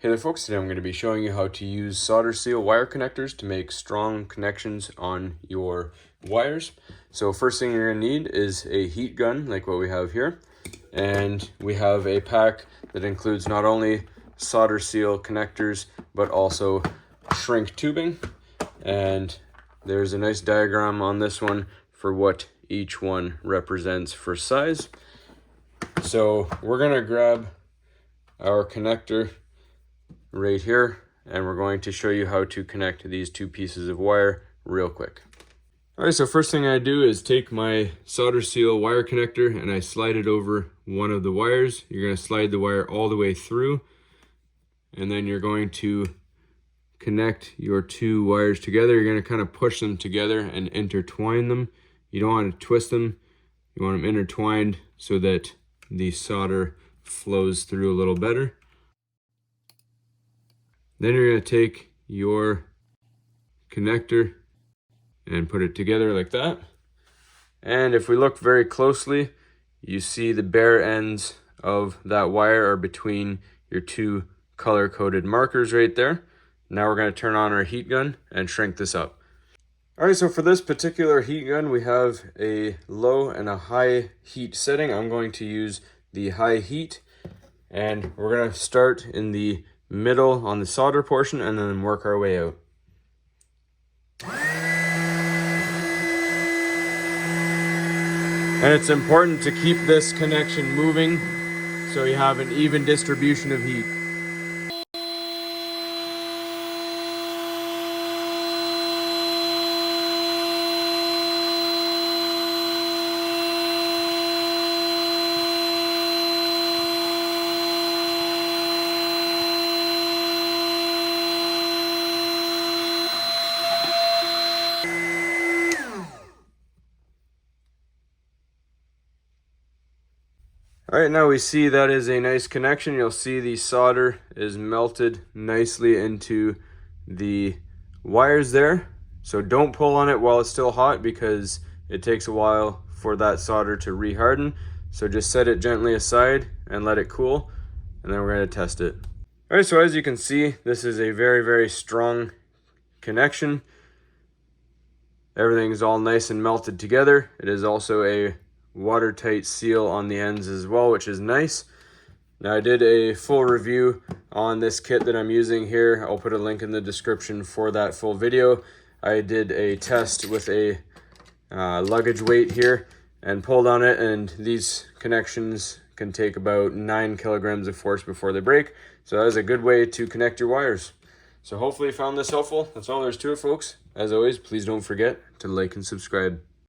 Hey there folks, today I'm going to be showing you how to use solder seal wire connectors to make strong connections on your wires. So first thing you're going to need is a heat gun like what we have here. And we have a pack that includes not only solder seal connectors, but also shrink tubing. And there's a nice diagram on this one for what each one represents for size. So we're going to grab our connector right here, and we're going to show you how to connect these two pieces of wire real quick. All right, so first thing I do is take my solder seal wire connector and I slide it over one of the wires. You're going to slide the wire all the way through, and then you're going to connect your two wires together. You're going to kind of push them together and intertwine them. You don't want to twist them. You want them intertwined so that the solder flows through a little better. Then you're going to take your connector and put it together like that. And if we look very closely, you see the bare ends of that wire are between your two color-coded markers right there. Now we're going to turn on our heat gun and shrink this up. All right, so for this particular heat gun, we have a low and a high heat setting. I'm going to use the high heat, and we're going to start in the middle on the solder portion and then work our way out. And it's important to keep this connection moving so you have an even distribution of heat. All right, now we see that is a nice connection. You'll see the solder is melted nicely into the wires there. So don't pull on it while it's still hot because it takes a while for that solder to reharden. So just set it gently aside and let it cool, and then we're going to test it. All right, so as you can see, this is a very, very strong connection. Everything is all nice and melted together. It is also a watertight seal on the ends as well, which is nice. Now I did a full review on this kit that I'm using here. I'll put a link in the description for that full video. I did a test with a luggage weight here and pulled on it, and these connections can take about 9 kilograms of force before they break. So that is a good way to connect your wires. So hopefully you found this helpful. That's all there is to it, folks. As always, please don't forget to like and subscribe.